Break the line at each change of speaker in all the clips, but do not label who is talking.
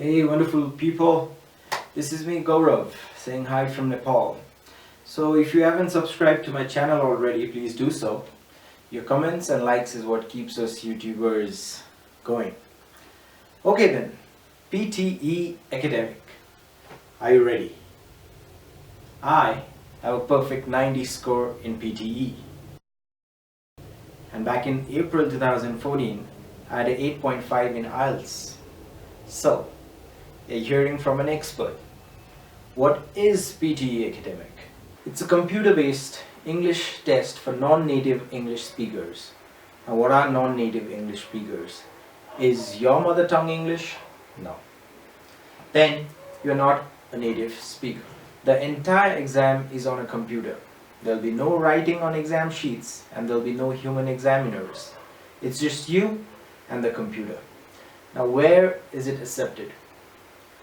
Hey wonderful people, this is me Gaurav saying hi from Nepal. So if you haven't subscribed to my channel already, please do so. Your comments and likes is what keeps us YouTubers going. Okay then, PTE Academic. Are you ready? I have a perfect 90 score in PTE. And back in April 2014, I had an 8.5 in IELTS. So, you're hearing from an expert. What is PTE Academic? It's a computer-based English test for non-native English speakers. Now, what are non-native English speakers? Is your mother tongue English? No. Then you're not a native speaker. The entire exam is on a computer. There'll be no writing on exam sheets and there'll be no human examiners. It's just you and the computer. Now, where is it accepted?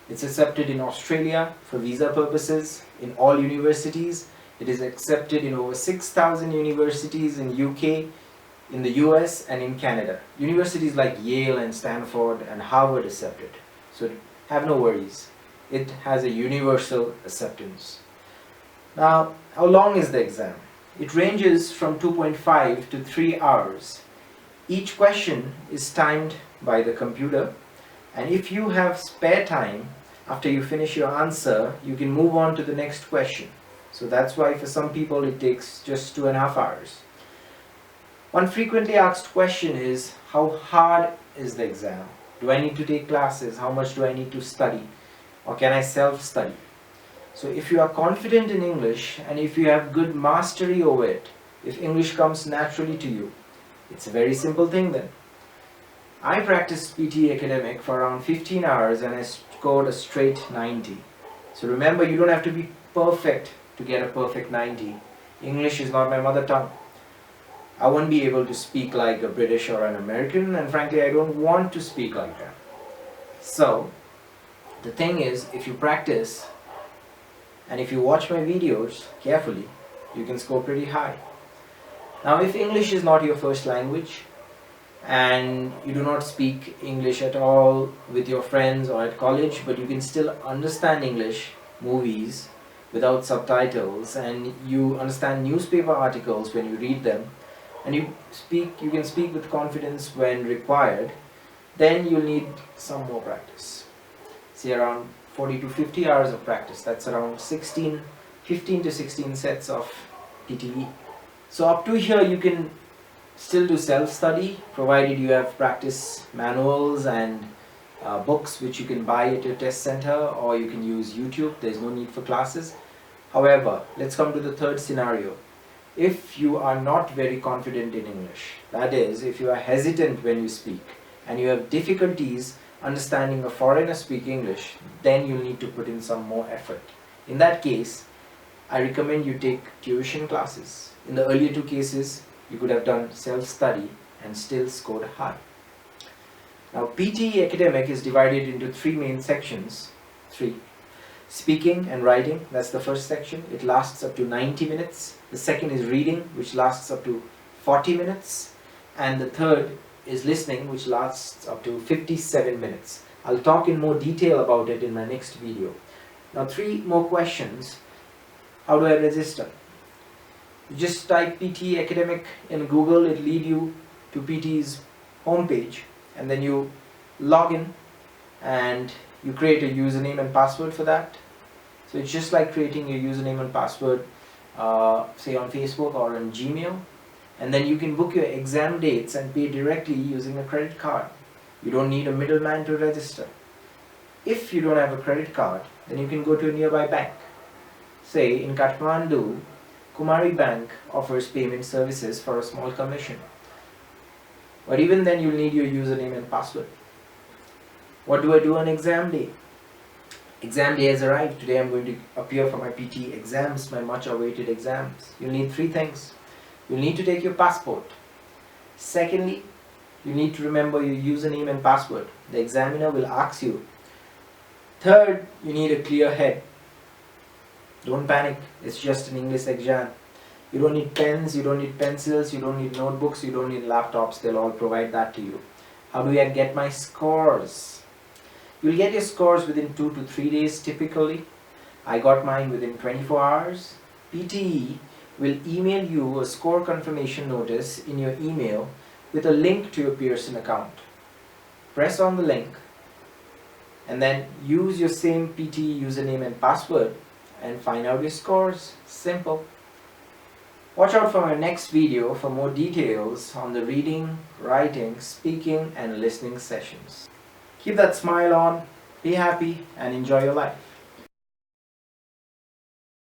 It's accepted in Australia for visa purposes, in all universities. It is accepted in over 6,000 universities in UK, in the US and in Canada. Universities like Yale and Stanford and Harvard accept it. So have no worries. It has a universal acceptance. Now, how long is the exam? It ranges from 2.5 to 3 hours. Each question is timed by the computer. And if you have spare time, after you finish your answer, you can move on to the next question. So that's why for some people it takes just 2.5 hours. One frequently asked question is, how hard is the exam? Do I need to take classes? How much do I need to study? Or can I self-study? So if you are confident in English and if you have good mastery over it, if English comes naturally to you, it's a very simple thing then. I practiced PTE Academic for around 15 hours and I scored a straight 90. So remember, you don't have to be perfect to get a perfect 90. English is not my mother tongue. I won't be able to speak like a British or an American, and frankly I don't want to speak like that. So the thing is, if you practice and if you watch my videos carefully, you can score pretty high. Now if English is not your first language, and you do not speak English at all with your friends or at college, but you can still understand English movies without subtitles, and you understand newspaper articles when you read them, and you can speak with confidence when required, then you'll need some more practice. Say around 40 to 50 hours of practice. That's around 15 to 16 sets of PTE. So up to here you can still do self-study, provided you have practice manuals and books which you can buy at your test center, or you can use YouTube. There's no need for classes. However, let's come to the third scenario. If you are not very confident in English, that is, if you are hesitant when you speak and you have difficulties understanding a foreigner speak English, then you'll need to put in some more effort. In that case, I recommend you take tuition classes. In the earlier two cases, you could have done self-study and still scored high. Now, PTE Academic is divided into three main sections. Speaking and writing, that's the first section. It lasts up to 90 minutes. The second is reading, which lasts up to 40 minutes. And the third is listening, which lasts up to 57 minutes. I'll talk in more detail about it in my next video. Now, 3 more questions. How do I register? You just type PTE Academic in Google, it'll lead you to PTE's homepage, and then you log in and you create a username and password for that. So it's just like creating your username and password, say on Facebook or on Gmail, and then you can book your exam dates and pay directly using a credit card. You don't need a middleman to register. If you don't have a credit card, then you can go to a nearby bank. Say in Kathmandu, Kumari Bank offers payment services for a small commission. But even then you'll need your username and password. What do I do on exam day? Exam day has arrived. Today I'm going to appear for my PTE exams, my much awaited exams. You'll need 3 things. You'll need to take your passport. Secondly, you need to remember your username and password. The examiner will ask you. Third, you need a clear head. Don't panic, it's just an English exam. You don't need pens, you don't need pencils, you don't need notebooks, you don't need laptops. They'll all provide that to you. How do I get my scores? You'll get your scores within 2 to 3 days typically. I got mine within 24 hours. PTE will email you a score confirmation notice in your email with a link to your Pearson account. Press on the link and then use your same PTE username and password and find out your scores. Simple. Watch out for my next video for more details on the reading, writing, speaking and listening sessions. Keep that smile on, be happy and enjoy your life.